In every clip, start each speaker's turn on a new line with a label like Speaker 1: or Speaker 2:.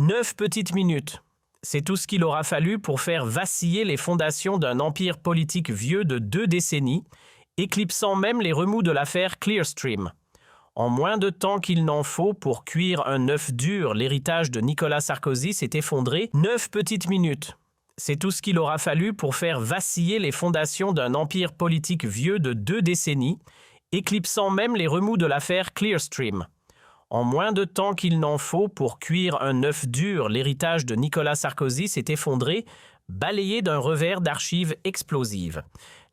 Speaker 1: 9 petites minutes. C'est tout ce qu'il aura fallu pour faire vaciller les fondations d'un empire politique vieux de 2 décennies, éclipsant même les remous de l'affaire Clearstream. En moins de temps qu'il n'en faut pour cuire un œuf dur, l'héritage de Nicolas Sarkozy s'est effondré. 9 petites minutes. C'est tout ce qu'il aura fallu pour faire vaciller les fondations d'un empire politique vieux de 2 décennies, éclipsant même les remous de l'affaire Clearstream. En moins de temps qu'il n'en faut pour cuire un œuf dur, l'héritage de Nicolas Sarkozy s'est effondré, balayé d'un revers d'archives explosives.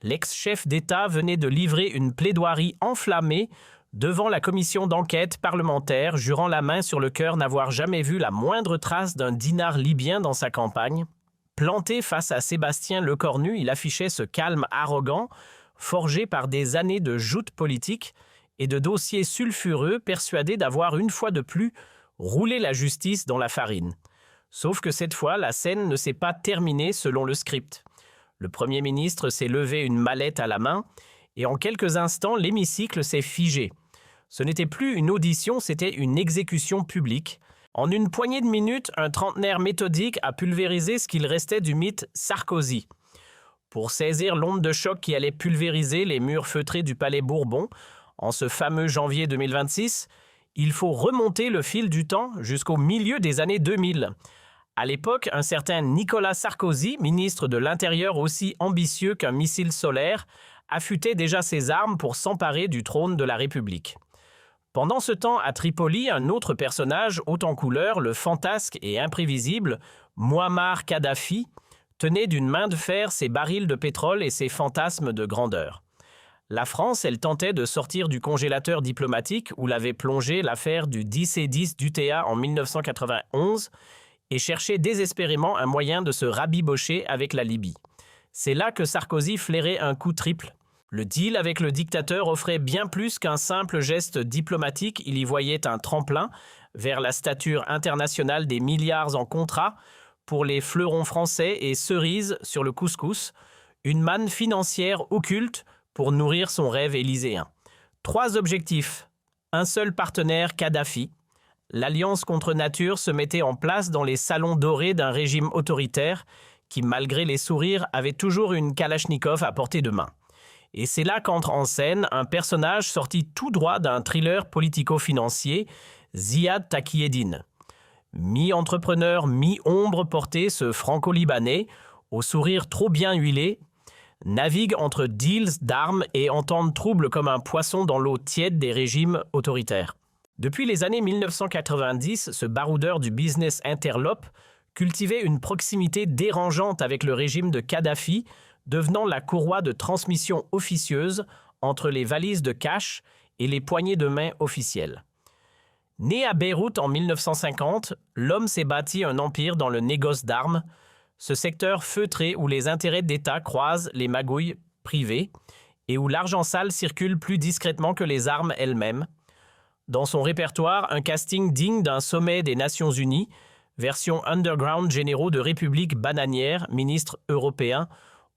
Speaker 1: L'ex-chef d'État venait de livrer une plaidoirie enflammée devant la commission d'enquête parlementaire, jurant la main sur le cœur n'avoir jamais vu la moindre trace d'un dinar libyen dans sa campagne. Planté face à Sébastien Lecornu, il affichait ce calme arrogant, forgé par des années de joute politique et de dossiers sulfureux, persuadé d'avoir une fois de plus roulé la justice dans la farine. Sauf que cette fois, la scène ne s'est pas terminée selon le script. Le Premier ministre s'est levé une mallette à la main et en quelques instants, l'hémicycle s'est figé. Ce n'était plus une audition, c'était une exécution publique. En une poignée de minutes, un trentenaire méthodique a pulvérisé ce qu'il restait du mythe Sarkozy. Pour saisir l'onde de choc qui allait pulvériser les murs feutrés du Palais Bourbon, en ce fameux janvier 2026, il faut remonter le fil du temps jusqu'au milieu des années 2000. À l'époque, un certain Nicolas Sarkozy, ministre de l'Intérieur aussi ambitieux qu'un missile solaire, affûtait déjà ses armes pour s'emparer du trône de la République. Pendant ce temps, à Tripoli, un autre personnage haut en couleur, le fantasque et imprévisible Mouammar Kadhafi, tenait d'une main de fer ses barils de pétrole et ses fantasmes de grandeur. La France, elle tentait de sortir du congélateur diplomatique où l'avait plongé l'affaire du 10C10 d'UTA en 1991 et cherchait désespérément un moyen de se rabibocher avec la Libye. C'est là que Sarkozy flairait un coup triple. Le deal avec le dictateur offrait bien plus qu'un simple geste diplomatique, il y voyait un tremplin vers la stature internationale des milliards en contrats pour les fleurons français et cerises sur le couscous, une manne financière occulte pour nourrir son rêve élyséen. 3 objectifs. Un seul partenaire, Kadhafi. L'alliance contre nature se mettait en place dans les salons dorés d'un régime autoritaire qui, malgré les sourires, avait toujours une Kalachnikov à portée de main. Et c'est là qu'entre en scène un personnage sorti tout droit d'un thriller politico-financier, Ziad Takieddine. Mi-entrepreneur, mi-ombre portée, ce franco-libanais, au sourire trop bien huilé, navigue entre deals d'armes et entente trouble comme un poisson dans l'eau tiède des régimes autoritaires. Depuis les années 1990, ce baroudeur du business interlope cultivait une proximité dérangeante avec le régime de Kadhafi, devenant la courroie de transmission officieuse entre les valises de cash et les poignées de main officielles. Né à Beyrouth en 1950, l'homme s'est bâti un empire dans le négoce d'armes, ce secteur feutré où les intérêts d'État croisent les magouilles privées et où l'argent sale circule plus discrètement que les armes elles-mêmes. Dans son répertoire, un casting digne d'un sommet des Nations Unies, version underground généraux de République bananière, ministre européen,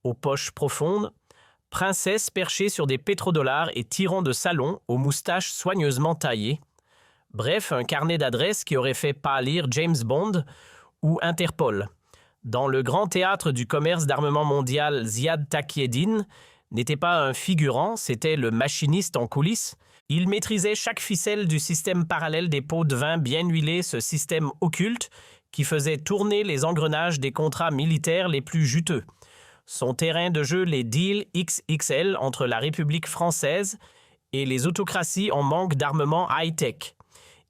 Speaker 1: aux poches profondes, princesse perchée sur des pétrodollars et tyran de salon aux moustaches soigneusement taillées. Bref, un carnet d'adresses qui aurait fait pâlir James Bond ou Interpol. Dans le grand théâtre du commerce d'armement mondial, Ziad Takieddine n'était pas un figurant, c'était le machiniste en coulisses. Il maîtrisait chaque ficelle du système parallèle des pots de vin bien huilés, ce système occulte qui faisait tourner les engrenages des contrats militaires les plus juteux. Son terrain de jeu, les deals XXL entre la République française et les autocraties en manque d'armement high-tech.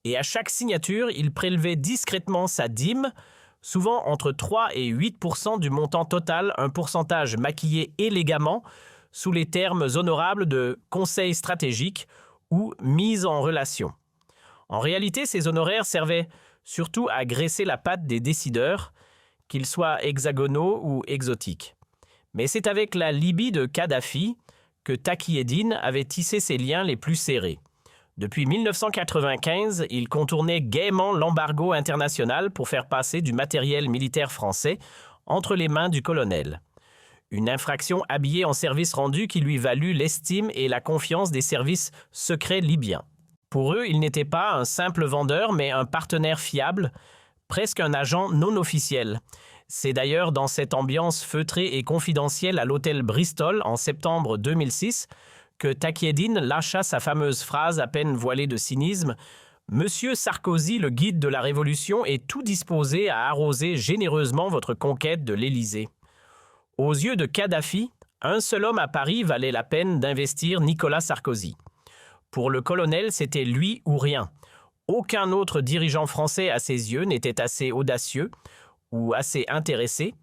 Speaker 1: Et à chaque signature, il prélevait discrètement sa dîme, souvent entre 3 et 8% du montant total, un pourcentage maquillé élégamment sous les termes honorables de conseil stratégique ou mise en relation. En réalité, ces honoraires servaient surtout à graisser la patte des décideurs, qu'ils soient hexagonaux ou exotiques. Mais c'est avec la Libye de Kadhafi que Takieddine avait tissé ses liens les plus serrés. Depuis 1995, il contournait gaiement l'embargo international pour faire passer du matériel militaire français entre les mains du colonel. Une infraction habillée en service rendu qui lui valut l'estime et la confiance des services secrets libyens. Pour eux, il n'était pas un simple vendeur, mais un partenaire fiable, presque un agent non officiel. C'est d'ailleurs dans cette ambiance feutrée et confidentielle à l'hôtel Bristol en septembre 2006 que Takieddine lâcha sa fameuse phrase à peine voilée de cynisme « Monsieur Sarkozy, le guide de la Révolution, est tout disposé à arroser généreusement votre conquête de l'Élysée. » Aux yeux de Kadhafi, un seul homme à Paris valait la peine d'investir Nicolas Sarkozy. Pour le colonel, c'était lui ou rien. Aucun autre dirigeant français à ses yeux n'était assez audacieux ou assez intéressé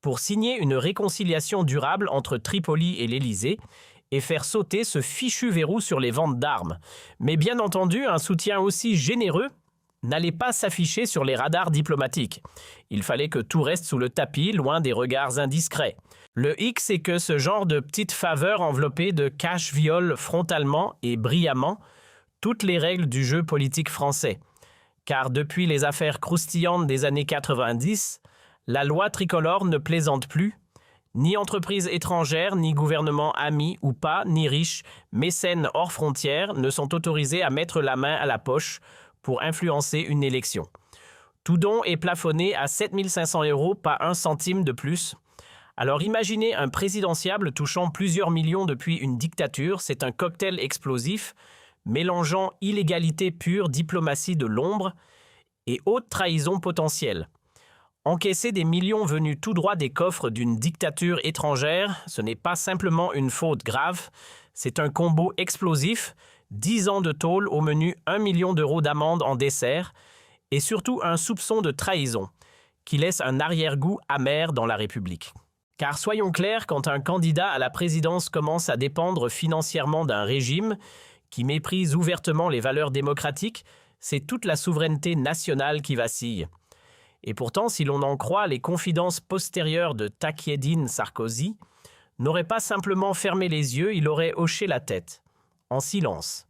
Speaker 1: pour signer une réconciliation durable entre Tripoli et l'Élysée et faire sauter ce fichu verrou sur les ventes d'armes. Mais bien entendu, un soutien aussi généreux n'allait pas s'afficher sur les radars diplomatiques. Il fallait que tout reste sous le tapis, loin des regards indiscrets. Le hic, c'est que ce genre de petites faveurs enveloppées de cash violent frontalement et brillamment toutes les règles du jeu politique français. Car depuis les affaires croustillantes des années 90, la loi tricolore ne plaisante plus. Ni entreprises étrangères, ni gouvernements amis ou pas, ni riches, mécènes hors frontières ne sont autorisés à mettre la main à la poche pour influencer une élection. Tout don est plafonné à 7 500 €, pas un centime de plus. Alors imaginez un présidentiable touchant plusieurs millions depuis une dictature, c'est un cocktail explosif mélangeant illégalité pure, diplomatie de l'ombre et haute trahison potentielle. Encaisser des millions venus tout droit des coffres d'une dictature étrangère, ce n'est pas simplement une faute grave, c'est un combo explosif, 10 ans de tôle au menu 1 million d'euros d'amende en dessert, et surtout un soupçon de trahison, qui laisse un arrière-goût amer dans la République. Car soyons clairs, quand un candidat à la présidence commence à dépendre financièrement d'un régime qui méprise ouvertement les valeurs démocratiques, c'est toute la souveraineté nationale qui vacille. Et pourtant, si l'on en croit les confidences postérieures de Takieddine Sarkozy, n'aurait pas simplement fermé les yeux, il aurait hoché la tête, en silence.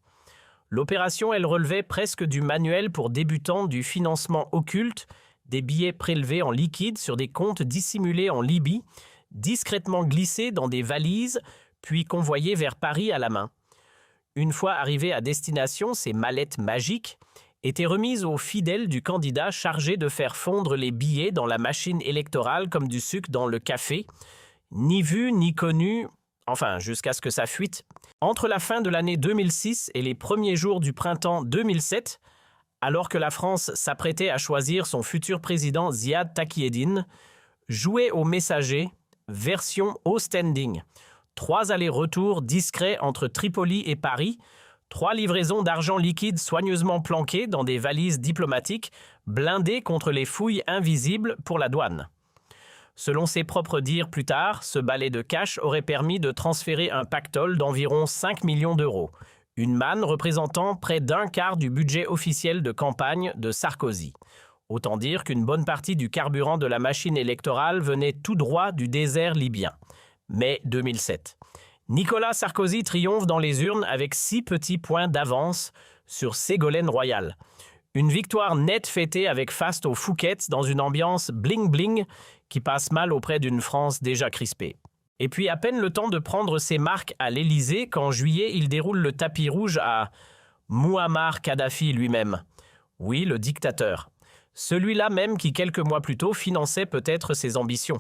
Speaker 1: L'opération, elle relevait presque du manuel pour débutants du financement occulte, des billets prélevés en liquide sur des comptes dissimulés en Libye, discrètement glissés dans des valises, puis convoyés vers Paris à la main. Une fois arrivés à destination, ces mallettes magiques étaient remises aux fidèles du candidat chargé de faire fondre les billets dans la machine électorale comme du sucre dans le café, ni vu ni connu, enfin jusqu'à ce que ça fuite. Entre la fin de l'année 2006 et les premiers jours du printemps 2007, alors que la France s'apprêtait à choisir son futur président Ziad Takieddine, jouait au messager, version au standing. 3 allers-retours discrets entre Tripoli et Paris, 3 livraisons d'argent liquide soigneusement planquées dans des valises diplomatiques, blindées contre les fouilles invisibles pour la douane. Selon ses propres dires plus tard, ce balai de cash aurait permis de transférer un pactole d'environ 5 millions d'euros, une manne représentant près d'un quart du budget officiel de campagne de Sarkozy. Autant dire qu'une bonne partie du carburant de la machine électorale venait tout droit du désert libyen. Mai 2007. Nicolas Sarkozy triomphe dans les urnes avec 6 petits points d'avance sur Ségolène Royal. Une victoire nette fêtée avec faste aux Fouquettes dans une ambiance bling-bling qui passe mal auprès d'une France déjà crispée. Et puis à peine le temps de prendre ses marques à l'Élysée qu'en juillet, il déroule le tapis rouge à Mouammar Kadhafi lui-même. Oui, le dictateur. Celui-là même qui quelques mois plus tôt finançait peut-être ses ambitions.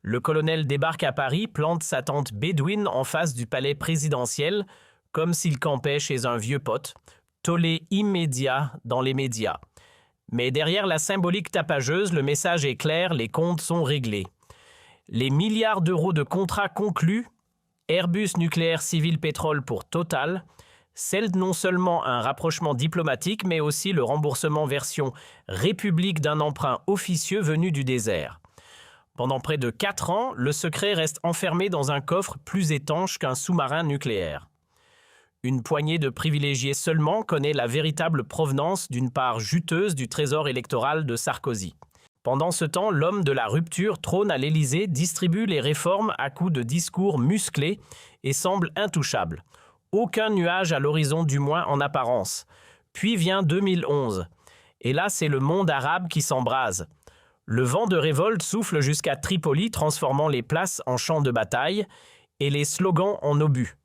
Speaker 1: Le colonel débarque à Paris, plante sa tente bédouine en face du palais présidentiel, comme s'il campait chez un vieux pote, tollé immédiat dans les médias. Mais derrière la symbolique tapageuse, le message est clair, les comptes sont réglés. Les milliards d'euros de contrats conclus, Airbus Nucléaire Civil Pétrole pour Total, scellent non seulement un rapprochement diplomatique, mais aussi le remboursement version République d'un emprunt officieux venu du désert. Pendant près de 4 ans, le secret reste enfermé dans un coffre plus étanche qu'un sous-marin nucléaire. Une poignée de privilégiés seulement connaît la véritable provenance d'une part juteuse du trésor électoral de Sarkozy. Pendant ce temps, l'homme de la rupture trône à l'Élysée, distribue les réformes à coups de discours musclés et semble intouchable. Aucun nuage à l'horizon, du moins en apparence. Puis vient 2011. Et là, c'est le monde arabe qui s'embrase. Le vent de révolte souffle jusqu'à Tripoli, transformant les places en champs de bataille et les slogans en obus.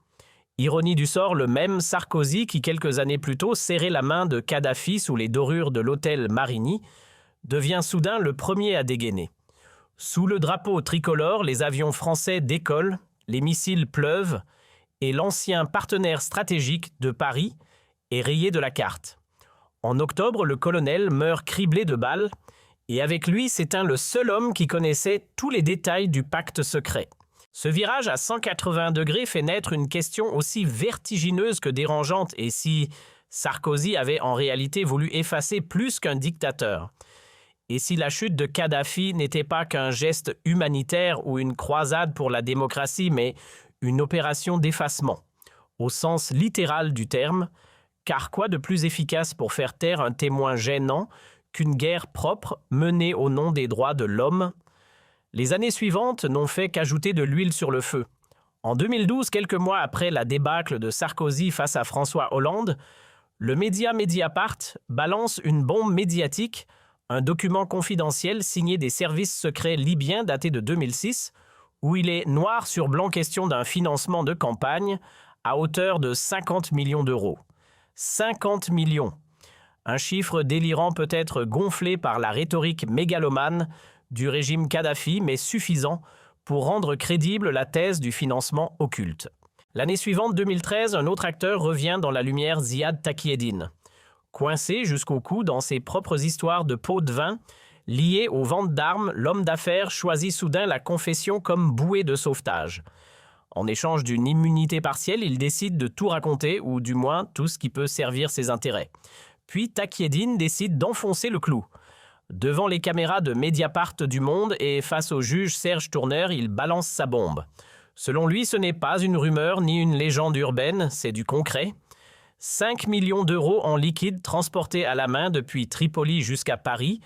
Speaker 1: Ironie du sort, le même Sarkozy qui, quelques années plus tôt, serrait la main de Kadhafi sous les dorures de l'hôtel Marigny, devient soudain le premier à dégainer. Sous le drapeau tricolore, les avions français décollent, les missiles pleuvent, et l'ancien partenaire stratégique de Paris est rayé de la carte. En octobre, le colonel meurt criblé de balles, et avec lui s'éteint le seul homme qui connaissait tous les détails du pacte secret. Ce virage à 180 degrés fait naître une question aussi vertigineuse que dérangeante, et si Sarkozy avait en réalité voulu effacer plus qu'un dictateur? Et si la chute de Kadhafi n'était pas qu'un geste humanitaire ou une croisade pour la démocratie, mais une opération d'effacement, au sens littéral du terme, car quoi de plus efficace pour faire taire un témoin gênant qu'une guerre propre menée au nom des droits de l'homme? Les années suivantes n'ont fait qu'ajouter de l'huile sur le feu. En 2012, quelques mois après la débâcle de Sarkozy face à François Hollande, le média Mediapart balance une bombe médiatique, un document confidentiel signé des services secrets libyens daté de 2006, où il est noir sur blanc question d'un financement de campagne à hauteur de 50 millions d'euros. 50 millions! Un chiffre délirant peut-être gonflé par la rhétorique mégalomane du régime Kadhafi, mais suffisant pour rendre crédible la thèse du financement occulte. L'année suivante, 2013, un autre acteur revient dans la lumière, Ziad Takieddine. Coincé jusqu'au cou dans ses propres histoires de pots de vin, lié aux ventes d'armes, l'homme d'affaires choisit soudain la confession comme bouée de sauvetage. En échange d'une immunité partielle, il décide de tout raconter, ou du moins tout ce qui peut servir ses intérêts. Puis Takieddine décide d'enfoncer le clou. Devant les caméras de Mediapart du Monde et face au juge Serge Tourneur, il balance sa bombe. Selon lui, ce n'est pas une rumeur ni une légende urbaine, c'est du concret. 5 millions d'euros en liquide transportés à la main depuis Tripoli jusqu'à Paris,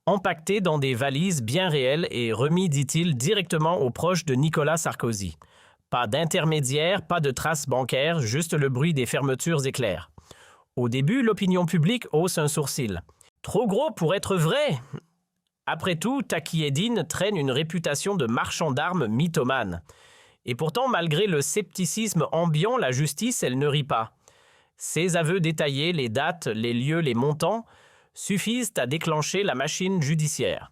Speaker 1: empaquetés dans des valises bien réelles et remis, dit-il, directement aux proches de Nicolas Sarkozy. Pas d'intermédiaire, pas de traces bancaires, juste le bruit des fermetures éclairs. Au début, l'opinion publique hausse un sourcil. Trop gros pour être vrai! Après tout, Takieddine traîne une réputation de marchand d'armes mythomane. Et pourtant, malgré le scepticisme ambiant, la justice, elle ne rit pas. Ses aveux détaillés, les dates, les lieux, les montants, suffisent à déclencher la machine judiciaire.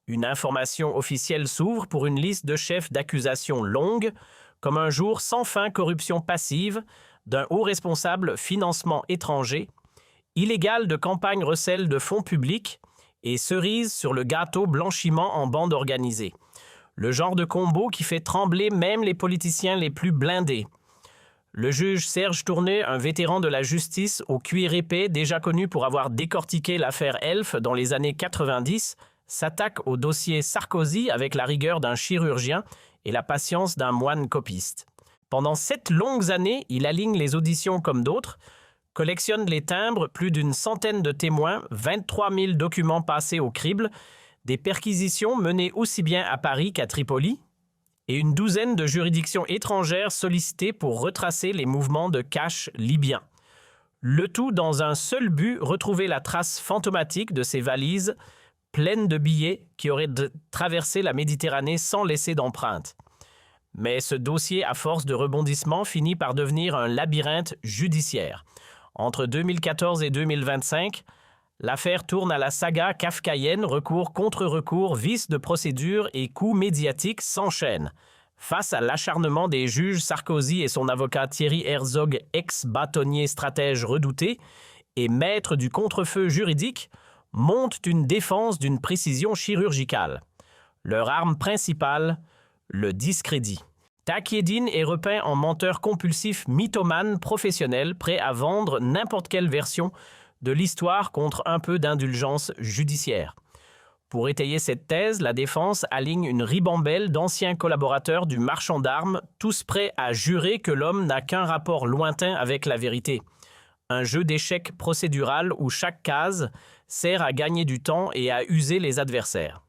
Speaker 1: Une information officielle s'ouvre pour une liste de chefs d'accusation longue, comme un jour sans fin corruption passive d'un haut responsable financement étranger, illégal de campagne recel de fonds publics et cerise sur le gâteau blanchiment en bande organisée. Le genre de combo qui fait trembler même les politiciens les plus blindés. Le juge Serge Tourneur, un vétéran de la justice au cuir épais, déjà connu pour avoir décortiqué l'affaire Elf dans les années 90, s'attaque au dossier Sarkozy avec la rigueur d'un chirurgien et la patience d'un moine copiste. Pendant 7 longues années, il aligne les auditions comme d'autres, collectionne les timbres, plus d'une centaine de témoins, 23 000 documents passés au crible, des perquisitions menées aussi bien à Paris qu'à Tripoli, et une douzaine de juridictions étrangères sollicitées pour retracer les mouvements de cash libyens. Le tout dans un seul but, retrouver la trace fantomatique de ces valises pleines de billets qui auraient traversé la Méditerranée sans laisser d'empreinte. Mais ce dossier, à force de rebondissements, finit par devenir un labyrinthe judiciaire. Entre 2014 et 2025, l'affaire tourne à la saga kafkaïenne, recours contre recours, vices de procédure et coups médiatiques s'enchaînent. Face à l'acharnement des juges, Sarkozy et son avocat Thierry Herzog, ex-bâtonnier stratège redouté et maître du contre-feu juridique, montent une défense d'une précision chirurgicale. Leur arme principale, le discrédit. Takieddine est repeint en menteur compulsif mythomane professionnel, prêt à vendre n'importe quelle version de l'histoire contre un peu d'indulgence judiciaire. Pour étayer cette thèse, la défense aligne une ribambelle d'anciens collaborateurs du marchand d'armes, tous prêts à jurer que l'homme n'a qu'un rapport lointain avec la vérité. Un jeu d'échecs procédural où chaque case sert à gagner du temps et à user les adversaires.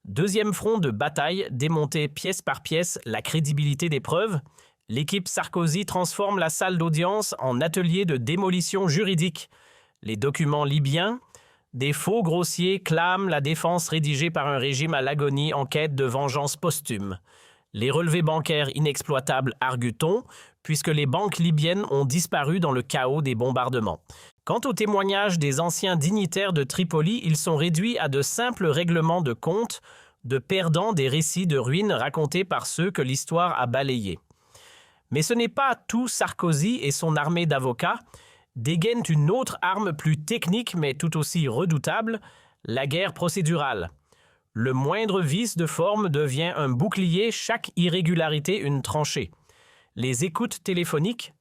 Speaker 1: Deuxième front de bataille, démonter pièce par pièce la crédibilité des preuves, l'équipe Sarkozy transforme la salle d'audience en atelier de démolition juridique. Les documents libyens, des faux grossiers clament la défense rédigée par un régime à l'agonie en quête de vengeance posthume. Les relevés bancaires inexploitables arguent-on, puisque les banques libyennes ont disparu dans le chaos des bombardements. Quant aux témoignages des anciens dignitaires de Tripoli, ils sont réduits à de simples règlements de compte, de perdants des récits de ruines racontés par ceux que l'histoire a balayés. Mais ce n'est pas tout. Sarkozy et son armée d'avocats dégainent une autre arme plus technique mais tout aussi redoutable, la guerre procédurale. Le moindre vice de forme devient un bouclier, chaque irrégularité une tranchée. Les écoutes téléphoniques,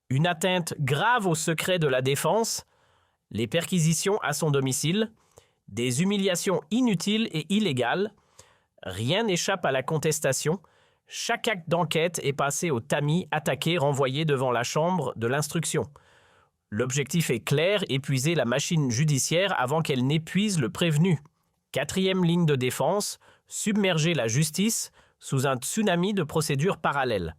Speaker 1: une atteinte grave au secret de la défense, les perquisitions à son domicile, des humiliations inutiles et illégales. Rien n'échappe à la contestation. Chaque acte d'enquête est passé au tamis, attaqué, renvoyé devant la chambre de l'instruction. L'objectif est clair, épuiser la machine judiciaire avant qu'elle n'épuise le prévenu. 4e ligne de défense, submerger la justice sous un tsunami de procédures parallèles.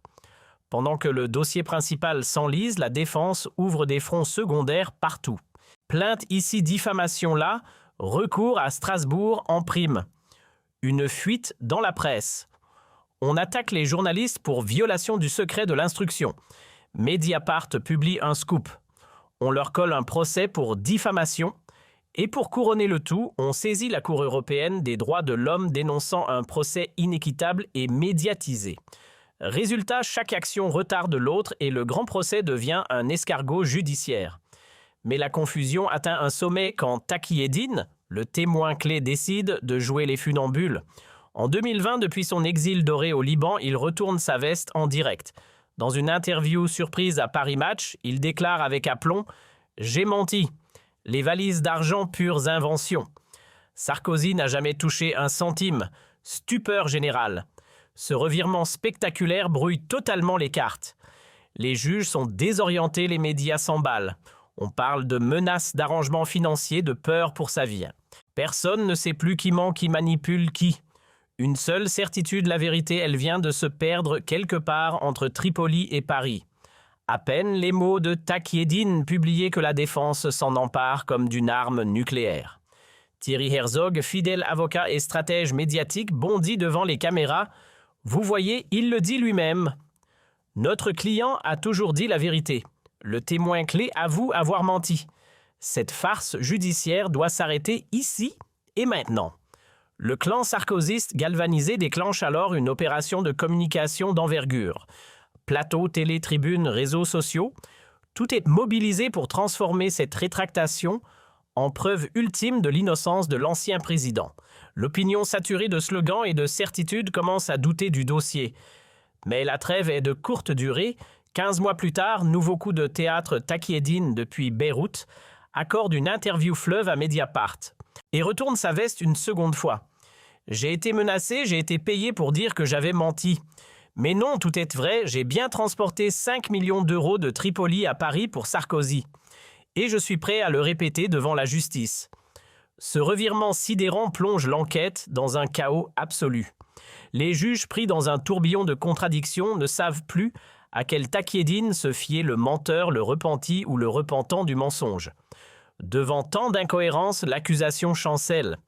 Speaker 1: Pendant que le dossier principal s'enlise, la défense ouvre des fronts secondaires partout. Plainte ici, diffamation là, recours à Strasbourg en prime. Une fuite dans la presse. On attaque les journalistes pour violation du secret de l'instruction. Mediapart publie un scoop. On leur colle un procès pour diffamation. Et pour couronner le tout, on saisit la Cour européenne des droits de l'homme dénonçant un procès inéquitable et médiatisé. Résultat, chaque action retarde l'autre et le grand procès devient un escargot judiciaire. Mais la confusion atteint un sommet quand Taqi Eddine, le témoin clé, décide de jouer les funambules. En 2020, depuis son exil doré au Liban, il retourne sa veste en direct. Dans une interview surprise à Paris Match, il déclare avec aplomb « J'ai menti. Les valises d'argent, pures inventions. » Sarkozy n'a jamais touché un centime. Stupeur générale. Ce revirement spectaculaire brouille totalement les cartes. Les juges sont désorientés, les médias s'emballent. On parle de menaces d'arrangements financiers, de peur pour sa vie. Personne ne sait plus qui ment, qui manipule qui. Une seule certitude, la vérité, elle vient de se perdre quelque part entre Tripoli et Paris. À peine les mots de Taqi Eddine publiés que la défense s'en empare comme d'une arme nucléaire. Thierry Herzog, fidèle avocat et stratège médiatique, bondit devant les caméras. Vous voyez, il le dit lui-même. Notre client a toujours dit la vérité. Le témoin clé avoue avoir menti. Cette farce judiciaire doit s'arrêter ici et maintenant. Le clan sarkozyste galvanisé déclenche alors une opération de communication d'envergure. Plateaux, télé, tribunes, réseaux sociaux, tout est mobilisé pour transformer cette rétractation en preuve ultime de l'innocence de l'ancien président. L'opinion saturée de slogans et de certitudes commence à douter du dossier. Mais la trêve est de courte durée. 15 mois plus tard, nouveau coup de théâtre. Taqi Eddine, depuis Beyrouth, accorde une interview fleuve à Mediapart et retourne sa veste une seconde fois. J'ai été menacé, j'ai été payé pour dire que j'avais menti. Mais non, tout est vrai, j'ai bien transporté 5 millions d'euros de Tripoli à Paris pour Sarkozy. Et je suis prêt à le répéter devant la justice. Ce revirement sidérant plonge l'enquête dans un chaos absolu. Les juges, pris dans un tourbillon de contradictions, ne savent plus à quel Taqi Eddine se fier, le menteur, le repenti ou le repentant du mensonge. Devant tant d'incohérences, l'accusation chancelle.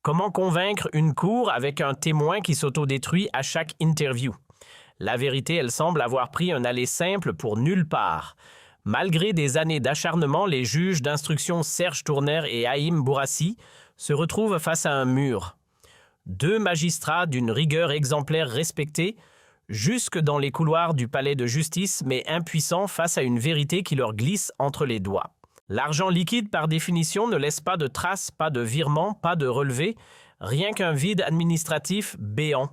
Speaker 1: Comment convaincre une cour avec un témoin qui s'autodétruit à chaque interview? La vérité, elle semble avoir pris un aller simple pour nulle part. Malgré des années d'acharnement, les juges d'instruction Serge Tourner et Haïm Bourassi se retrouvent face à un mur. 2 magistrats d'une rigueur exemplaire respectés, jusque dans les couloirs du palais de justice, mais impuissants face à une vérité qui leur glisse entre les doigts. L'argent liquide, par définition, ne laisse pas de traces, pas de virements, pas de relevés, rien qu'un vide administratif béant.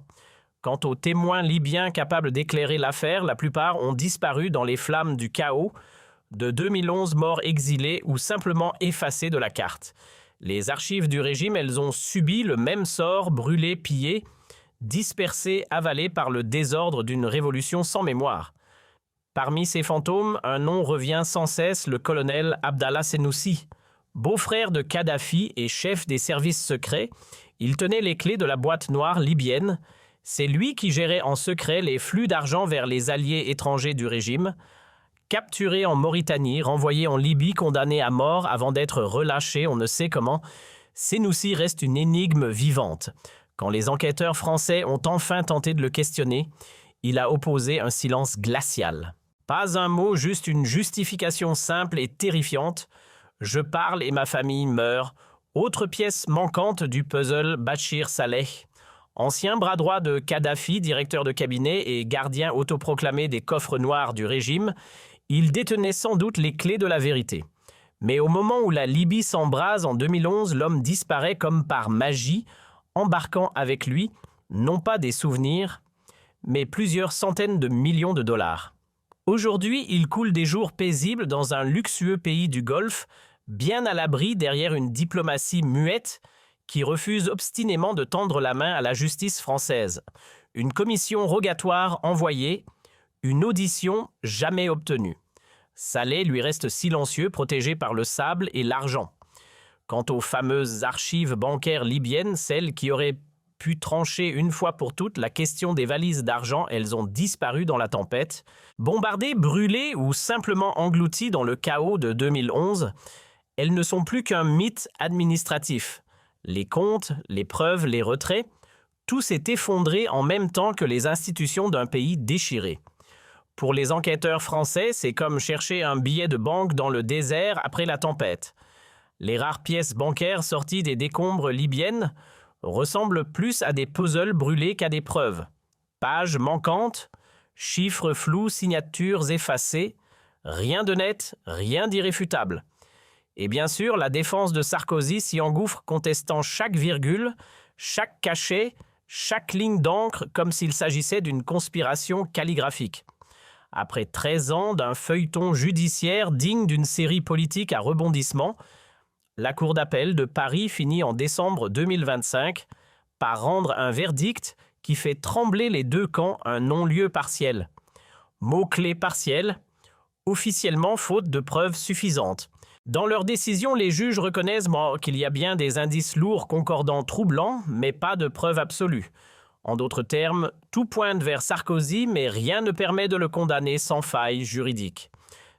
Speaker 1: Quant aux témoins libyens capables d'éclairer l'affaire, la plupart ont disparu dans les flammes du chaos, de 2011 morts exilés ou simplement effacés de la carte. Les archives du régime, elles ont subi le même sort, brûlées, pillées, dispersées, avalées par le désordre d'une révolution sans mémoire. Parmi ces fantômes, un nom revient sans cesse, le colonel Abdallah Senoussi. Beau-frère de Kadhafi et chef des services secrets, il tenait les clés de la boîte noire libyenne. C'est lui qui gérait en secret les flux d'argent vers les alliés étrangers du régime. Capturé en Mauritanie, renvoyé en Libye, condamné à mort avant d'être relâché, on ne sait comment, Senoussi reste une énigme vivante. Quand les enquêteurs français ont enfin tenté de le questionner, il a opposé un silence glacial. Pas un mot, juste une justification simple et terrifiante. Je parle et ma famille meurt. Autre pièce manquante du puzzle Bachir Saleh. Ancien bras droit de Kadhafi, directeur de cabinet et gardien autoproclamé des coffres noirs du régime, il détenait sans doute les clés de la vérité. Mais au moment où la Libye s'embrase en 2011, l'homme disparaît comme par magie, embarquant avec lui, non pas des souvenirs, mais plusieurs centaines de millions de dollars. Aujourd'hui, il coule des jours paisibles dans un luxueux pays du Golfe, bien à l'abri derrière une diplomatie muette qui refuse obstinément de tendre la main à la justice française. Une commission rogatoire envoyée, une audition jamais obtenue. Saleh lui reste silencieux, protégé par le sable et l'argent. Quant aux fameuses archives bancaires libyennes, celles qui auraient pu trancher une fois pour toutes la question des valises d'argent, elles ont disparu dans la tempête. Bombardées, brûlées ou simplement englouties dans le chaos de 2011, elles ne sont plus qu'un mythe administratif. Les comptes, les preuves, les retraits, tout s'est effondré en même temps que les institutions d'un pays déchiré. Pour les enquêteurs français, c'est comme chercher un billet de banque dans le désert après la tempête. Les rares pièces bancaires sorties des décombres libyennes ressemblent plus à des puzzles brûlés qu'à des preuves. Pages manquantes, chiffres flous, signatures effacées, rien de net, rien d'irréfutable. Et bien sûr, la défense de Sarkozy s'y engouffre contestant chaque virgule, chaque cachet, chaque ligne d'encre comme s'il s'agissait d'une conspiration calligraphique. Après 13 ans d'un feuilleton judiciaire digne d'une série politique à rebondissement, la Cour d'appel de Paris finit en décembre 2025 par rendre un verdict qui fait trembler les deux camps un non-lieu partiel. Mot-clé partiel, officiellement faute de preuves suffisantes. Dans leur décision, les juges reconnaissent qu'il y a bien des indices lourds concordants troublants, mais pas de preuves absolues. En d'autres termes, tout pointe vers Sarkozy, mais rien ne permet de le condamner sans faille juridique.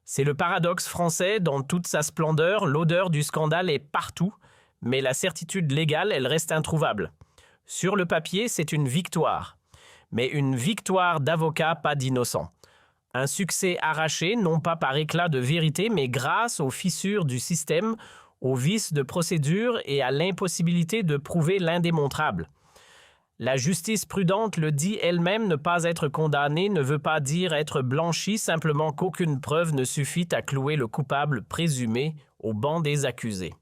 Speaker 1: C'est le paradoxe français dans toute sa splendeur, l'odeur du scandale est partout, mais la certitude légale, elle reste introuvable. Sur le papier, c'est une victoire, mais une victoire d'avocat, pas d'innocent. Un succès arraché, non pas par éclat de vérité, mais grâce aux fissures du système, aux vices de procédure et à l'impossibilité de prouver l'indémontrable. La justice prudente le dit elle-même, ne pas être condamné ne veut pas dire être blanchi, simplement qu'aucune preuve ne suffit à clouer le coupable présumé au banc des accusés.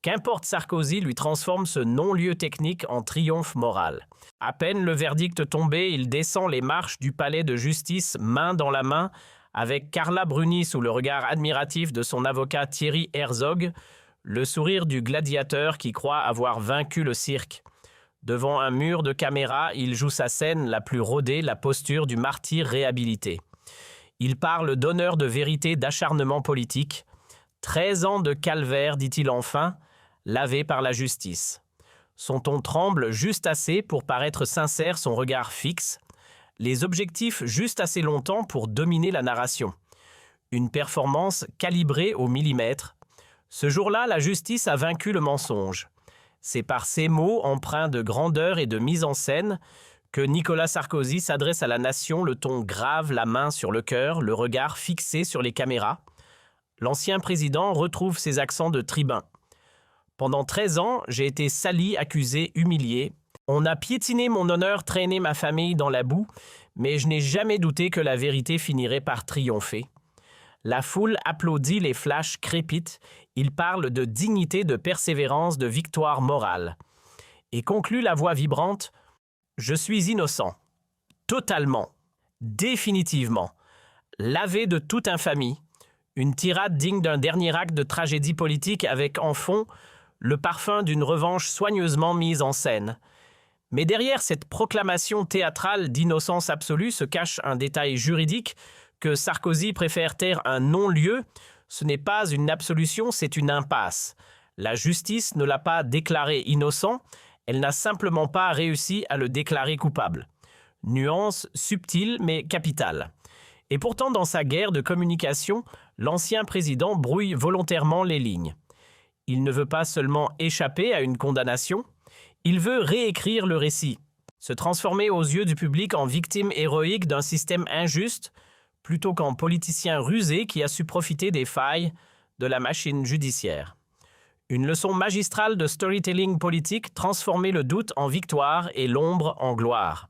Speaker 1: Qu'importe Sarkozy lui transforme ce non-lieu technique en triomphe moral. À peine le verdict tombé, il descend les marches du palais de justice main dans la main avec Carla Bruni sous le regard admiratif de son avocat Thierry Herzog, le sourire du gladiateur qui croit avoir vaincu le cirque. Devant un mur de caméras, il joue sa scène la plus rodée, la posture du martyr réhabilité. Il parle d'honneur, de vérité, d'acharnement politique. 13 ans de calvaire, dit-il enfin, lavé par la justice. Son ton tremble juste assez pour paraître sincère, son regard fixe. Les objectifs juste assez longtemps pour dominer la narration. Une performance calibrée au millimètre. Ce jour-là, la justice a vaincu le mensonge. C'est par ces mots empreints de grandeur et de mise en scène que Nicolas Sarkozy s'adresse à la nation, le ton grave, la main sur le cœur, le regard fixé sur les caméras. L'ancien président retrouve ses accents de tribun. Pendant 13 ans, j'ai été sali, accusé, humilié. On a piétiné mon honneur, traîné ma famille dans la boue, mais je n'ai jamais douté que la vérité finirait par triompher. La foule applaudit, les flashs crépitent. Il parle de dignité, de persévérance, de victoire morale. Et conclut la voix vibrante « Je suis innocent. Totalement. Définitivement. Lavé de toute infamie. Une tirade digne d'un dernier acte de tragédie politique avec en fond le parfum d'une revanche soigneusement mise en scène. Mais derrière cette proclamation théâtrale d'innocence absolue se cache un détail juridique que Sarkozy préfère taire un non-lieu. Ce n'est pas une absolution, c'est une impasse. La justice ne l'a pas déclaré innocent, elle n'a simplement pas réussi à le déclarer coupable. Nuance subtile mais capitale. Et pourtant, dans sa guerre de communication, l'ancien président brouille volontairement les lignes. Il ne veut pas seulement échapper à une condamnation, il veut réécrire le récit, se transformer aux yeux du public en victime héroïque d'un système injuste, plutôt qu'en politicien rusé qui a su profiter des failles de la machine judiciaire. Une leçon magistrale de storytelling politique transformer le doute en victoire et l'ombre en gloire.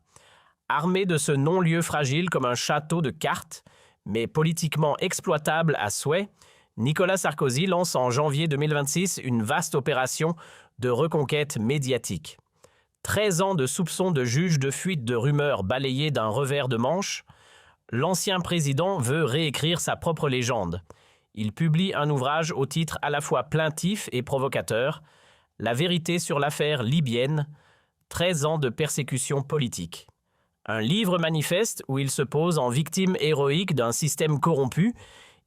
Speaker 1: Armé de ce non-lieu fragile comme un château de cartes, mais politiquement exploitable à souhait, Nicolas Sarkozy lance en janvier 2026 une vaste opération de reconquête médiatique. 13 ans de soupçons de juges de fuite de rumeurs balayés d'un revers de manche, l'ancien président veut réécrire sa propre légende. Il publie un ouvrage au titre à la fois plaintif et provocateur, La vérité sur l'affaire libyenne, 13 ans de persécution politique. Un livre manifeste où il se pose en victime héroïque d'un système corrompu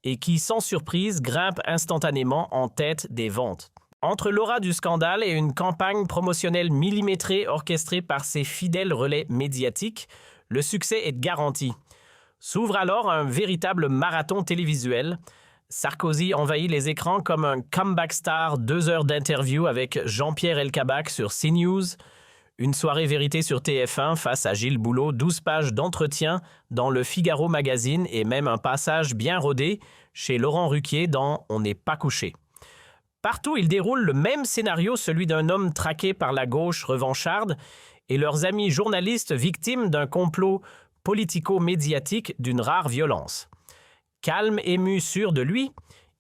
Speaker 1: et qui, sans surprise, grimpe instantanément en tête des ventes. Entre l'aura du scandale et une campagne promotionnelle millimétrée orchestrée par ses fidèles relais médiatiques, le succès est garanti. S'ouvre alors un véritable marathon télévisuel. Sarkozy envahit les écrans comme un comeback star, 2 heures d'interview avec Jean-Pierre Elkabbach sur CNews, une soirée vérité sur TF1 face à Gilles Boulot, 12 pages d'entretien dans le Figaro Magazine et même un passage bien rodé chez Laurent Ruquier dans On n'est pas couché. Partout, il déroule le même scénario, celui d'un homme traqué par la gauche revancharde et leurs amis journalistes victimes d'un complot politico-médiatique d'une rare violence. Calme, ému, sûr de lui,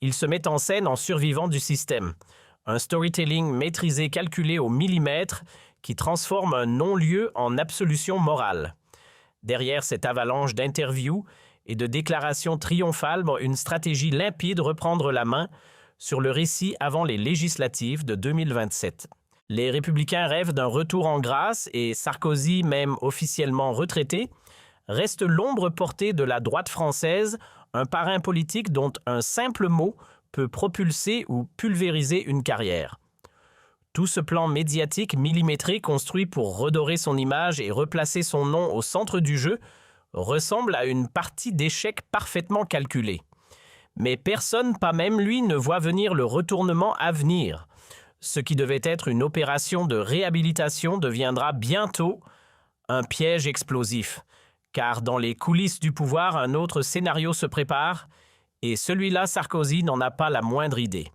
Speaker 1: il se met en scène en survivant du système. Un storytelling maîtrisé, calculé au millimètre, qui transforme un non-lieu en absolution morale. Derrière cette avalanche d'interviews et de déclarations triomphales, une stratégie limpide reprendre la main sur le récit avant les législatives de 2027. Les Républicains rêvent d'un retour en grâce et Sarkozy, même officiellement retraité, reste l'ombre portée de la droite française, un parrain politique dont un simple mot peut propulser ou pulvériser une carrière. Tout ce plan médiatique millimétré construit pour redorer son image et replacer son nom au centre du jeu ressemble à une partie d'échecs parfaitement calculée. Mais personne, pas même lui, ne voit venir le retournement à venir. Ce qui devait être une opération de réhabilitation deviendra bientôt un piège explosif. Car dans les coulisses du pouvoir, un autre scénario se prépare, et celui-là, Sarkozy n'en a pas la moindre idée.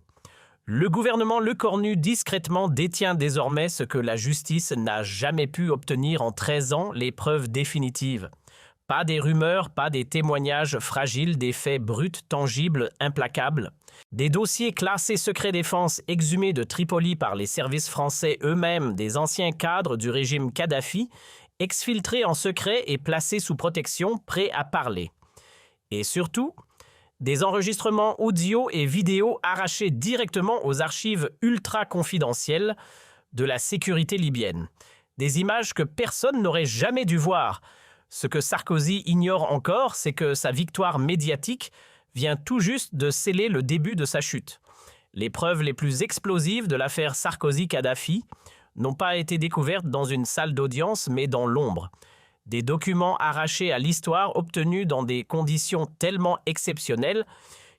Speaker 1: Le gouvernement Lecornu discrètement détient désormais ce que la justice n'a jamais pu obtenir en 13 ans, les preuves définitives. Pas des rumeurs, pas des témoignages fragiles, des faits bruts, tangibles, implacables. Des dossiers classés secret défense exhumés de Tripoli par les services français eux-mêmes des anciens cadres du régime Kadhafi, exfiltrés en secret et placés sous protection, prêts à parler. Et surtout, des enregistrements audio et vidéo arrachés directement aux archives ultra-confidentielles de la sécurité libyenne. Des images que personne n'aurait jamais dû voir. Ce que Sarkozy ignore encore, c'est que sa victoire médiatique vient tout juste de sceller le début de sa chute. Les preuves les plus explosives de l'affaire Sarkozy-Kadhafi n'ont pas été découvertes dans une salle d'audience, mais dans l'ombre. Des documents arrachés à l'histoire obtenus dans des conditions tellement exceptionnelles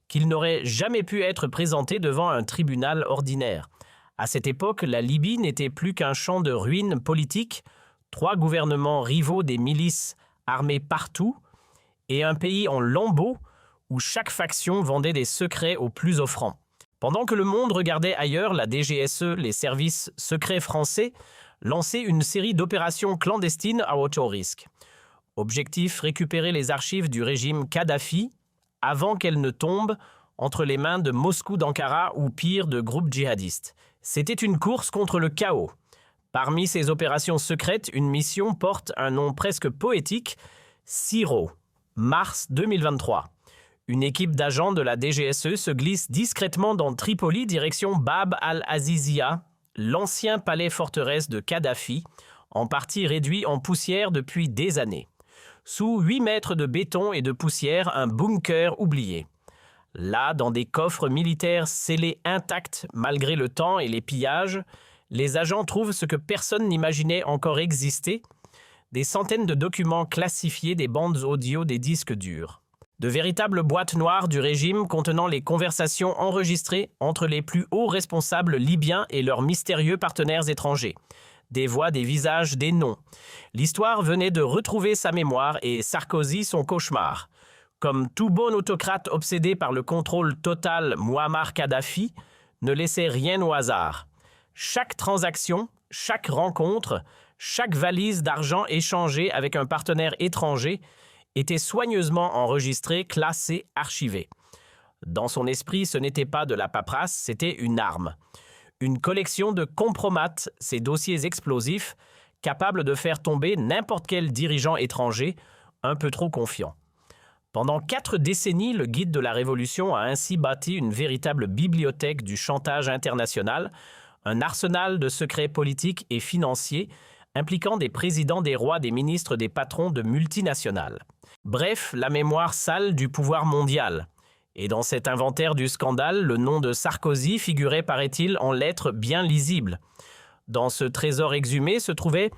Speaker 1: qu'ils n'auraient jamais pu être présentés devant un tribunal ordinaire. À cette époque, la Libye n'était plus qu'un champ de ruines politiques, 3 gouvernements rivaux des milices armées partout et un pays en lambeaux où chaque faction vendait des secrets aux plus offrants. Pendant que le monde regardait ailleurs, la DGSE, les services secrets français, lançaient une série d'opérations clandestines à haut risque. Objectif, récupérer les archives du régime Kadhafi avant qu'elles ne tombent entre les mains de Moscou, d'Ankara ou pire de groupes djihadistes. C'était une course contre le chaos. Parmi ces opérations secrètes, une mission porte un nom presque poétique, CIRO, mars 2023. Une équipe d'agents de la DGSE se glisse discrètement dans Tripoli, direction Bab al-Azizia, l'ancien palais-forteresse de Kadhafi, en partie réduit en poussière depuis des années. Sous 8 mètres de béton et de poussière, un bunker oublié. Là, dans des coffres militaires scellés intacts malgré le temps et les pillages, les agents trouvent ce que personne n'imaginait encore exister, des centaines de documents classifiés, des bandes audio, des disques durs. De véritables boîtes noires du régime contenant les conversations enregistrées entre les plus hauts responsables libyens et leurs mystérieux partenaires étrangers. Des voix, des visages, des noms. L'histoire venait de retrouver sa mémoire et Sarkozy son cauchemar. Comme tout bon autocrate obsédé par le contrôle total, Mouammar Kadhafi ne laissait rien au hasard. Chaque transaction, chaque rencontre, chaque valise d'argent échangée avec un partenaire étranger était soigneusement enregistrée, classée, archivée. Dans son esprit, ce n'était pas de la paperasse, c'était une arme. Une collection de compromates, ces dossiers explosifs, capables de faire tomber n'importe quel dirigeant étranger un peu trop confiant. Pendant 4 décennies, le Guide de la Révolution a ainsi bâti une véritable bibliothèque du chantage international, un arsenal de secrets politiques et financiers impliquant des présidents, des rois, des ministres, des patrons de multinationales. Bref, la mémoire sale du pouvoir mondial. Et dans cet inventaire du scandale, le nom de Sarkozy figurait, paraît-il, en lettres bien lisibles. Dans ce trésor exhumé se trouvaient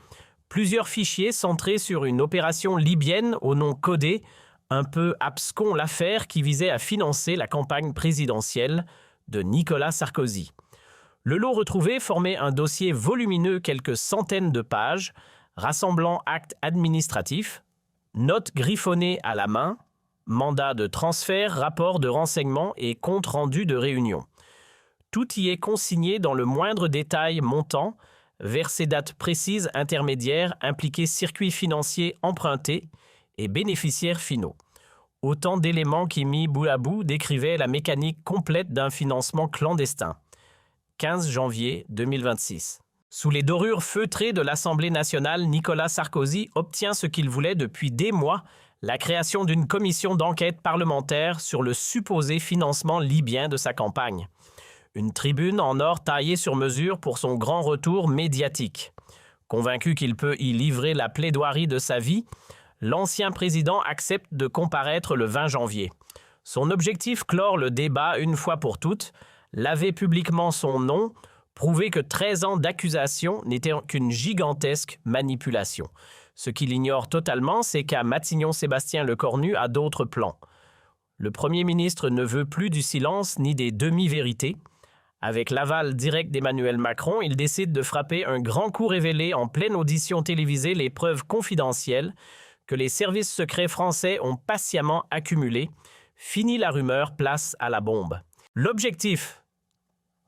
Speaker 1: plusieurs fichiers centrés sur une opération libyenne au nom codé, un peu abscon l'affaire qui visait à financer la campagne présidentielle de Nicolas Sarkozy. Le lot retrouvé formait un dossier volumineux, quelques centaines de pages, rassemblant actes administratifs, notes griffonnées à la main, mandats de transfert, rapports de renseignement et comptes rendus de réunion. Tout y est consigné dans le moindre détail montant, vers ces dates précises intermédiaires impliquées circuits financiers empruntés et bénéficiaires finaux. Autant d'éléments qui, mis bout à bout, décrivaient la mécanique complète d'un financement clandestin. 15 janvier 2026. Sous les dorures feutrées de l'Assemblée nationale, Nicolas Sarkozy obtient ce qu'il voulait depuis des mois, la création d'une commission d'enquête parlementaire sur le supposé financement libyen de sa campagne. Une tribune en or taillée sur mesure pour son grand retour médiatique. Convaincu qu'il peut y livrer la plaidoirie de sa vie, l'ancien président accepte de comparaître le 20 janvier. Son objectif, clore le débat une fois pour toutes, laver publiquement son nom, prouver que 13 ans d'accusation n'étaient qu'une gigantesque manipulation. Ce qu'il ignore totalement, c'est qu'à Matignon-Sébastien Lecornu a d'autres plans. Le Premier ministre ne veut plus du silence ni des demi-vérités. Avec l'aval direct d'Emmanuel Macron, il décide de frapper un grand coup révélé en pleine audition télévisée les preuves confidentielles que les services secrets français ont patiemment accumulées. Fini la rumeur, place à la bombe. L'objectif ?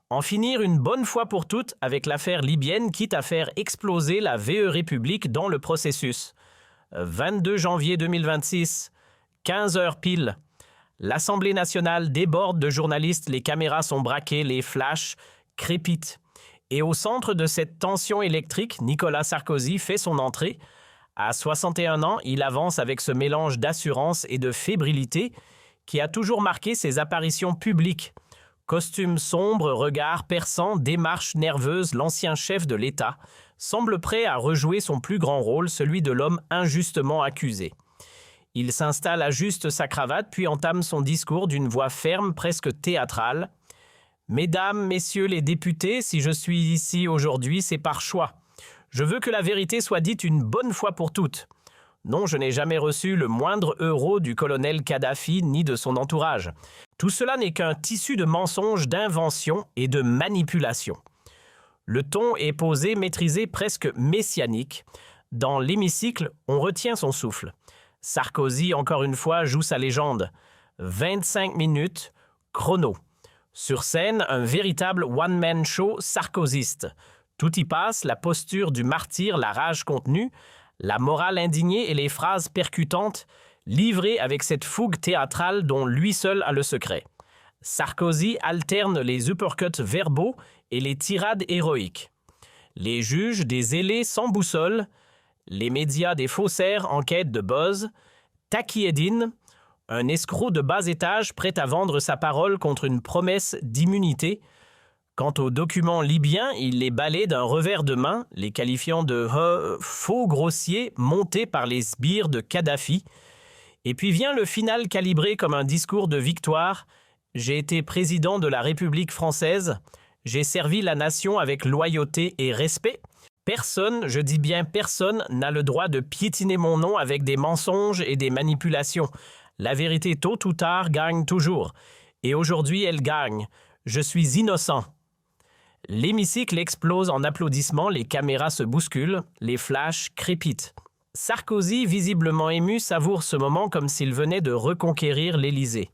Speaker 1: En finir une bonne fois pour toutes avec l'affaire libyenne, quitte à faire exploser la VE République dans le processus. 22 janvier 2026, 15 heures pile. L'Assemblée nationale déborde de journalistes, les caméras sont braquées, les flashs crépitent. Et au centre de cette tension électrique, Nicolas Sarkozy fait son entrée. À 61 ans, il avance avec ce mélange d'assurance et de fébrilité qui a toujours marqué ses apparitions publiques. Costume sombre, regard perçant, démarche nerveuse, l'ancien chef de l'État semble prêt à rejouer son plus grand rôle, celui de l'homme injustement accusé. Il s'installe, ajuste sa cravate, puis entame son discours d'une voix ferme, presque théâtrale. « Mesdames, messieurs les députés, si je suis ici aujourd'hui, c'est par choix. Je veux que la vérité soit dite une bonne fois pour toutes. Non, je n'ai jamais reçu le moindre euro du colonel Kadhafi ni de son entourage. Tout cela n'est qu'un tissu de mensonges, d'inventions et de manipulations. » Le ton est posé, maîtrisé, presque messianique. Dans l'hémicycle, on retient son souffle. Sarkozy, encore une fois, joue sa légende. 25 minutes, chrono. Sur scène, un véritable one-man show sarkozyste. Tout y passe, la posture du martyr, la rage contenue, la morale indignée et les phrases percutantes, livrées avec cette fougue théâtrale dont lui seul a le secret. Sarkozy alterne les uppercuts verbaux et les tirades héroïques. Les juges des zélés sans boussole, les médias des faussaires en quête de buzz, Taki Eddine, un escroc de bas étage prêt à vendre sa parole contre une promesse d'immunité. Quant aux documents libyens, il les balaie d'un revers de main, les qualifiant de faux grossiers montés par les sbires de Kadhafi. Et puis vient le final calibré comme un discours de victoire. J'ai été président de la République française. J'ai servi la nation avec loyauté et respect. Personne, je dis bien personne, n'a le droit de piétiner mon nom avec des mensonges et des manipulations. La vérité, tôt ou tard, gagne toujours. Et aujourd'hui, elle gagne. Je suis innocent. L'hémicycle explose en applaudissements, les caméras se bousculent, les flashs crépitent. Sarkozy, visiblement ému, savoure ce moment comme s'il venait de reconquérir l'Élysée.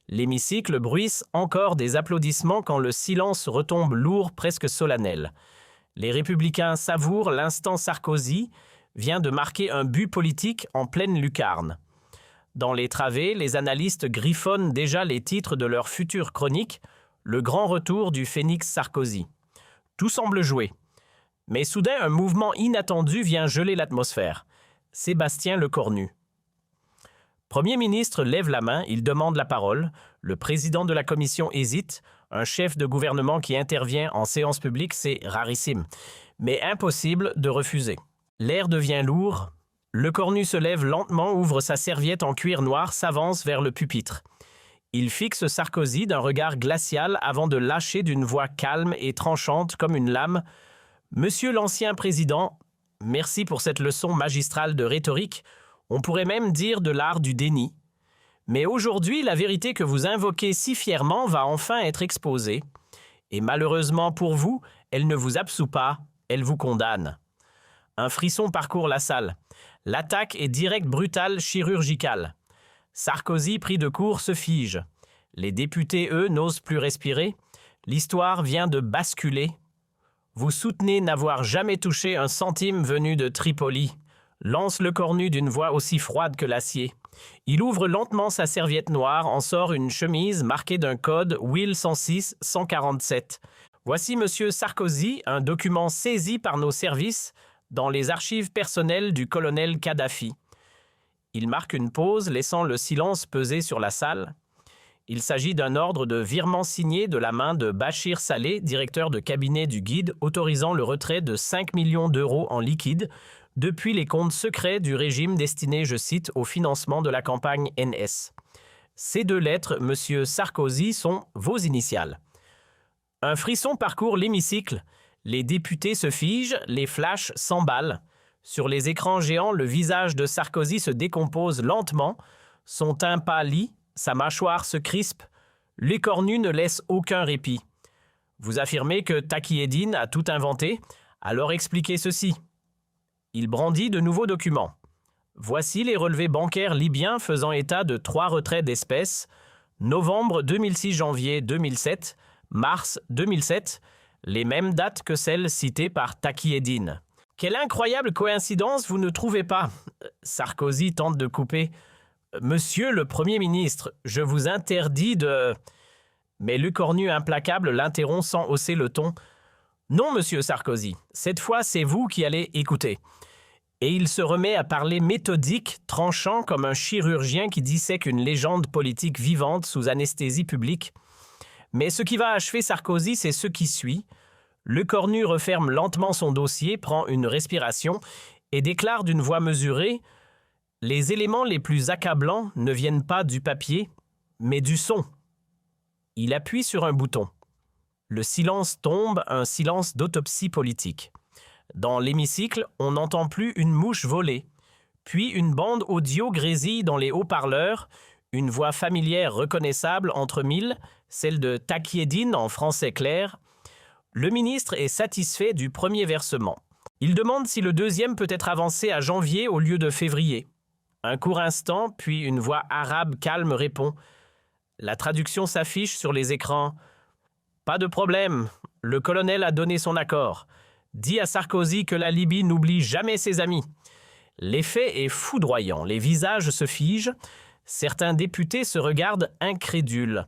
Speaker 1: L'hémicycle bruisse encore des applaudissements quand le silence retombe lourd, presque solennel. Les Républicains savourent l'instant Sarkozy vient de marquer un but politique en pleine lucarne. Dans les travées, les analystes griffonnent déjà les titres de leur future chronique, le grand retour du phénix Sarkozy. Tout semble joué. Mais soudain, un mouvement inattendu vient geler l'atmosphère. Sébastien Lecornu. Premier ministre lève la main, il demande la parole. Le président de la commission hésite. Un chef de gouvernement qui intervient en séance publique, c'est rarissime. Mais impossible de refuser. L'air devient lourd. Lecornu se lève lentement, ouvre sa serviette en cuir noir, s'avance vers le pupitre. Il fixe Sarkozy d'un regard glacial avant de lâcher d'une voix calme et tranchante comme une lame. « Monsieur l'ancien président, merci pour cette leçon magistrale de rhétorique. On pourrait même dire de l'art du déni. Mais aujourd'hui, la vérité que vous invoquez si fièrement va enfin être exposée. Et malheureusement pour vous, elle ne vous absout pas, elle vous condamne. » Un frisson parcourt la salle. L'attaque est directe, brutale, chirurgicale. Sarkozy, pris de court, se fige. Les députés, eux, n'osent plus respirer. L'histoire vient de basculer. Vous soutenez n'avoir jamais touché un centime venu de Tripoli, lance Lecornu d'une voix aussi froide que l'acier. Il ouvre lentement sa serviette noire, en sort une chemise marquée d'un code Will 106-147. Voici Monsieur Sarkozy, un document saisi par nos services dans les archives personnelles du colonel Kadhafi. Il marque une pause, laissant le silence peser sur la salle. Il s'agit d'un ordre de virement signé de la main de Bachir Saleh, directeur de cabinet du guide, autorisant le retrait de 5 millions d'euros en liquide depuis les comptes secrets du régime destiné, je cite, au financement de la campagne NS. Ces deux lettres, Monsieur Sarkozy, sont vos initiales. Un frisson parcourt l'hémicycle. Les députés se figent, les flashs s'emballent. Sur les écrans géants, le visage de Sarkozy se décompose lentement, son teint pâlit, sa mâchoire se crispe. Lecornu ne laisse aucun répit. Vous affirmez que Taqi-Eddine a tout inventé, alors expliquez ceci. Il brandit de nouveaux documents. Voici les relevés bancaires libyens faisant état de 3 retraits d'espèces. Novembre 2006-janvier 2007, mars 2007, les mêmes dates que celles citées par Taqi-Eddine. Quelle incroyable coïncidence, vous ne trouvez pas? Sarkozy tente de couper. Monsieur le Premier ministre, je vous interdis de... Mais Lecornu implacable l'interrompt sans hausser le ton. Non, monsieur Sarkozy, cette fois c'est vous qui allez écouter. Et il se remet à parler méthodique, tranchant comme un chirurgien qui dissèque une légende politique vivante sous anesthésie publique. Mais ce qui va achever Sarkozy, c'est ce qui suit. Lecornu referme lentement son dossier, prend une respiration et déclare d'une voix mesurée « Les éléments les plus accablants ne viennent pas du papier, mais du son. » Il appuie sur un bouton. Le silence tombe, un silence d'autopsie politique. Dans l'hémicycle, on n'entend plus une mouche voler. Puis une bande audio grésille dans les haut-parleurs, une voix familière reconnaissable entre mille, celle de Taqi-Eddine en français clair. Le ministre est satisfait du premier versement. Il demande si le deuxième peut être avancé à janvier au lieu de février. Un court instant, puis une voix arabe calme répond. La traduction s'affiche sur les écrans. « Pas de problème, le colonel a donné son accord. Dit à Sarkozy que la Libye n'oublie jamais ses amis. » L'effet est foudroyant, les visages se figent. Certains députés se regardent incrédules.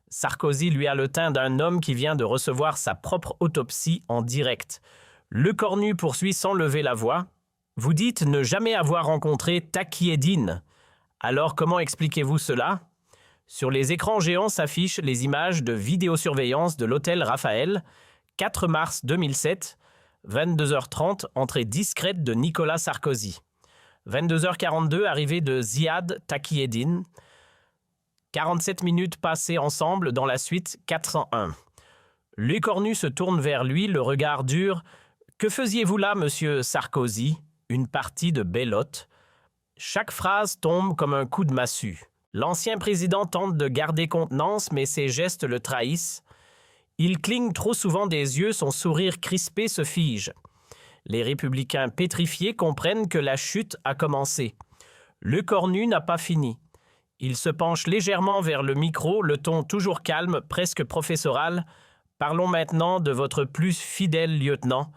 Speaker 1: Sarkozy lui a le teint d'un homme qui vient de recevoir sa propre autopsie en direct. Lecornu poursuit sans lever la voix. « Vous dites ne jamais avoir rencontré Taqi-Eddine. Alors comment expliquez-vous cela ?» Sur les écrans géants s'affichent les images de vidéosurveillance de l'hôtel Raphaël, 4 mars 2007, 22h30, entrée discrète de Nicolas Sarkozy. 22h42, arrivée de Ziad Taqi-Eddine. 47 minutes passées ensemble dans la suite 401. Lecornu se tourne vers lui, le regard dur. « Que faisiez-vous là, monsieur Sarkozy ?» Une partie de belote. Chaque phrase tombe comme un coup de massue. L'ancien président tente de garder contenance, mais ses gestes le trahissent. Il cligne trop souvent des yeux, son sourire crispé se fige. Les républicains pétrifiés comprennent que la chute a commencé. Lecornu n'a pas fini. Il se penche légèrement vers le micro, le ton toujours calme, presque professoral. Parlons maintenant de votre plus fidèle lieutenant,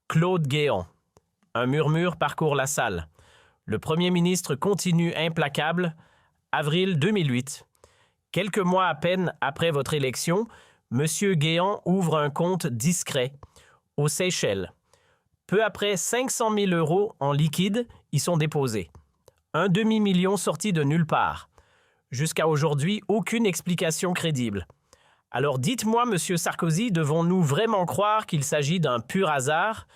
Speaker 1: Claude Guéant. Un murmure parcourt la salle. Le Premier ministre continue implacable. Avril 2008. Quelques mois à peine après votre élection, M. Guéant ouvre un compte discret aux Seychelles. Peu après 500 000 € en liquide y sont déposés. Un demi-million sorti de nulle part. Jusqu'à aujourd'hui, aucune explication crédible. Alors dites-moi, Monsieur Sarkozy, devons-nous vraiment croire qu'il s'agit d'un pur hasard,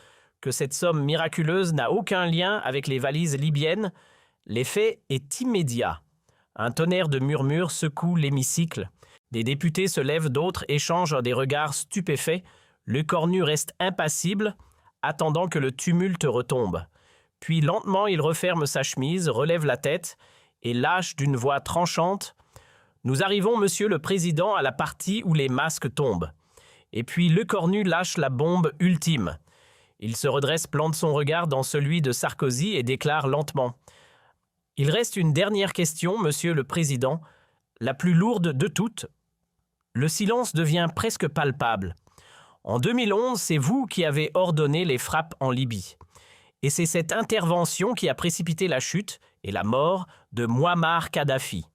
Speaker 1: que cette somme miraculeuse n'a aucun lien avec les valises libyennes? L'effet est immédiat. Un tonnerre de murmures secoue l'hémicycle. Des députés se lèvent, d'autres échangent des regards stupéfaits. Lecornu reste impassible, attendant que le tumulte retombe. Puis lentement, il referme sa chemise, relève la tête et lâche d'une voix tranchante « Nous arrivons, Monsieur le Président, à la partie où les masques tombent. » Et puis Lecornu lâche la bombe ultime. Il se redresse, plante son regard dans celui de Sarkozy et déclare lentement « Il reste une dernière question, Monsieur le Président, la plus lourde de toutes. » Le silence devient presque palpable. En 2011, c'est vous qui avez ordonné les frappes en Libye. Et c'est cette intervention qui a précipité la chute et la mort de Mouammar Kadhafi.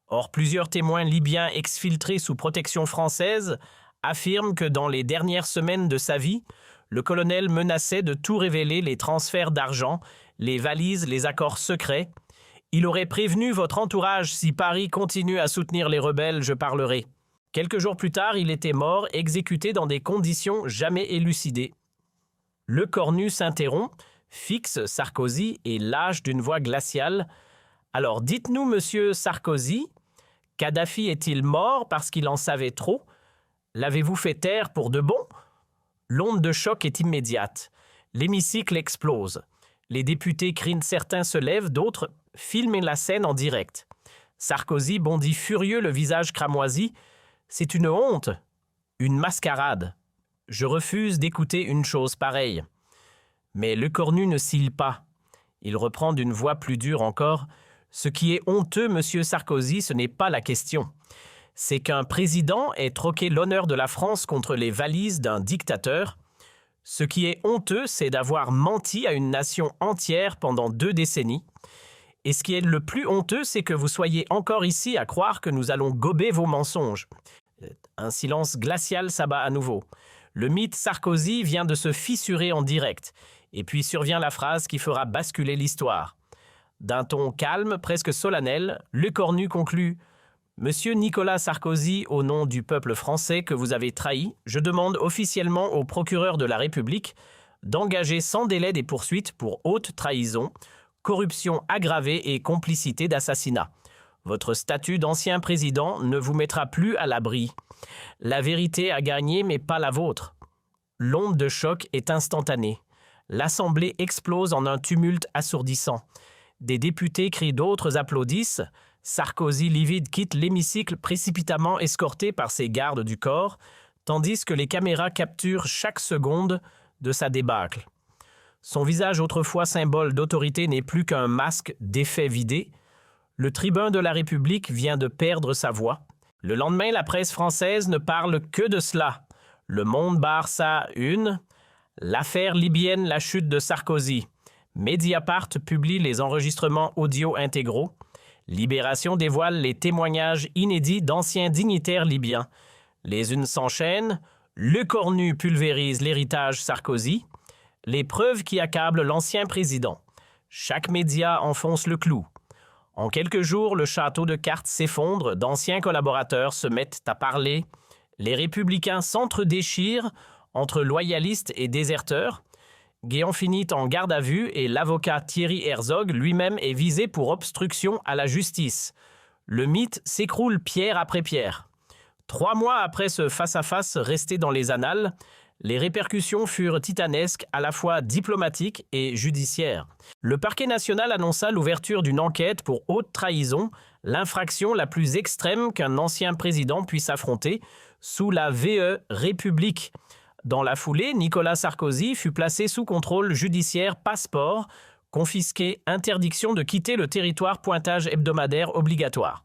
Speaker 1: Or, plusieurs témoins libyens exfiltrés sous protection française affirment que dans les dernières semaines de sa vie, le colonel menaçait de tout révéler, les transferts d'argent, les valises, les accords secrets. Il aurait prévenu votre entourage: si Paris continue à soutenir les rebelles, je parlerai. Quelques jours plus tard, il était mort, exécuté dans des conditions jamais élucidées. Lecornu s'interrompt, fixe Sarkozy et lâche d'une voix glaciale « Alors dites-nous, Monsieur Sarkozy, Kadhafi est-il mort parce qu'il en savait trop? L'avez-vous fait taire pour de bon ?» L'onde de choc est immédiate. L'hémicycle explose. Les députés crient, certains se lèvent, d'autres filment la scène en direct. Sarkozy bondit furieux, le visage cramoisi. « C'est une honte, une mascarade. Je refuse d'écouter une chose pareille. » Mais Lecornu ne cille pas. Il reprend d'une voix plus dure encore. « Ce qui est honteux, Monsieur Sarkozy, ce n'est pas la question. C'est qu'un président ait troqué l'honneur de la France contre les valises d'un dictateur. Ce qui est honteux, c'est d'avoir menti à une nation entière pendant 2 décennies. Et ce qui est le plus honteux, c'est que vous soyez encore ici à croire que nous allons gober vos mensonges. » Un silence glacial s'abat à nouveau. Le mythe Sarkozy vient de se fissurer en direct. Et puis survient la phrase qui fera basculer l'histoire. D'un ton calme, presque solennel, Lecornu conclut « Monsieur Nicolas Sarkozy, au nom du peuple français que vous avez trahi, je demande officiellement au procureur de la République d'engager sans délai des poursuites pour haute trahison, corruption aggravée et complicité d'assassinat. Votre statut d'ancien président ne vous mettra plus à l'abri. La vérité a gagné, mais pas la vôtre. » L'onde de choc est instantanée. L'Assemblée explose en un tumulte assourdissant. Des députés crient, d'autres applaudissent. Sarkozy, livide, quitte l'hémicycle précipitamment escorté par ses gardes du corps, tandis que les caméras capturent chaque seconde de sa débâcle. Son visage, autrefois symbole d'autorité, n'est plus qu'un masque d'effet vidé. Le tribun de la République vient de perdre sa voix. Le lendemain, la presse française ne parle que de cela. Le Monde barre sa une. L'affaire libyenne, la chute de Sarkozy. Mediapart publie les enregistrements audio intégraux. Libération dévoile les témoignages inédits d'anciens dignitaires libyens. Les unes s'enchaînent. Lecornu pulvérise l'héritage Sarkozy. Les preuves qui accablent l'ancien président. Chaque média enfonce le clou. En quelques jours, le château de cartes s'effondre, d'anciens collaborateurs se mettent à parler. Les républicains s'entre-déchirent entre loyalistes et déserteurs. Guéant finit en garde à vue et l'avocat Thierry Herzog lui-même est visé pour obstruction à la justice. Le mythe s'écroule pierre après pierre. 3 mois après ce face-à-face resté dans les annales, les répercussions furent titanesques, à la fois diplomatiques et judiciaires. Le parquet national annonça l'ouverture d'une enquête pour haute trahison, l'infraction la plus extrême qu'un ancien président puisse affronter, sous la VE République, Dans la foulée, Nicolas Sarkozy fut placé sous contrôle judiciaire passeport, confisqué, interdiction de quitter le territoire, pointage hebdomadaire obligatoire.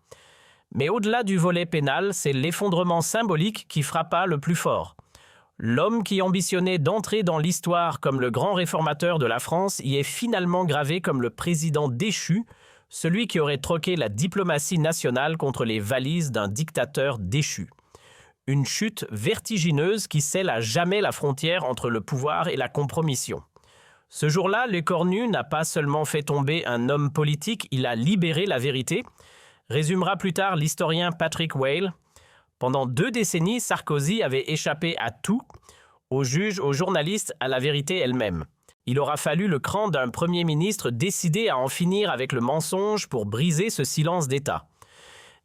Speaker 1: Mais au-delà du volet pénal, c'est l'effondrement symbolique qui frappa le plus fort. L'homme qui ambitionnait d'entrer dans l'histoire comme le grand réformateur de la France y est finalement gravé comme le président déchu, celui qui aurait troqué la diplomatie nationale contre les valises d'un dictateur déchu. Une chute vertigineuse qui scelle à jamais la frontière entre le pouvoir et la compromission. Ce jour-là, l'écornu n'a pas seulement fait tomber un homme politique, il a libéré la vérité, résumera plus tard l'historien Patrick Whale. Pendant 2 décennies, Sarkozy avait échappé à tout, aux juges, aux journalistes, à la vérité elle-même. Il aura fallu le cran d'un Premier ministre décidé à en finir avec le mensonge pour briser ce silence d'État.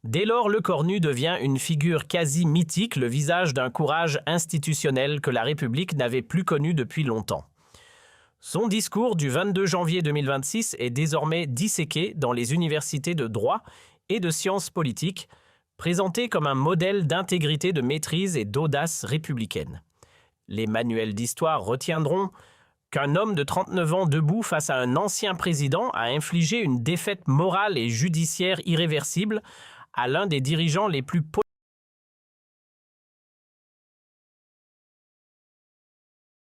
Speaker 1: Dès lors, Lecornu devient une figure quasi mythique, le visage d'un courage institutionnel que la République n'avait plus connu depuis longtemps. Son discours du 22 janvier 2026 est désormais disséqué dans les universités de droit et de sciences politiques, présenté comme un modèle d'intégrité, de maîtrise et d'audace républicaine. Les manuels d'histoire retiendront qu'un homme de 39 ans debout face à un ancien président a infligé une défaite morale et judiciaire irréversible à l'un des dirigeants les plus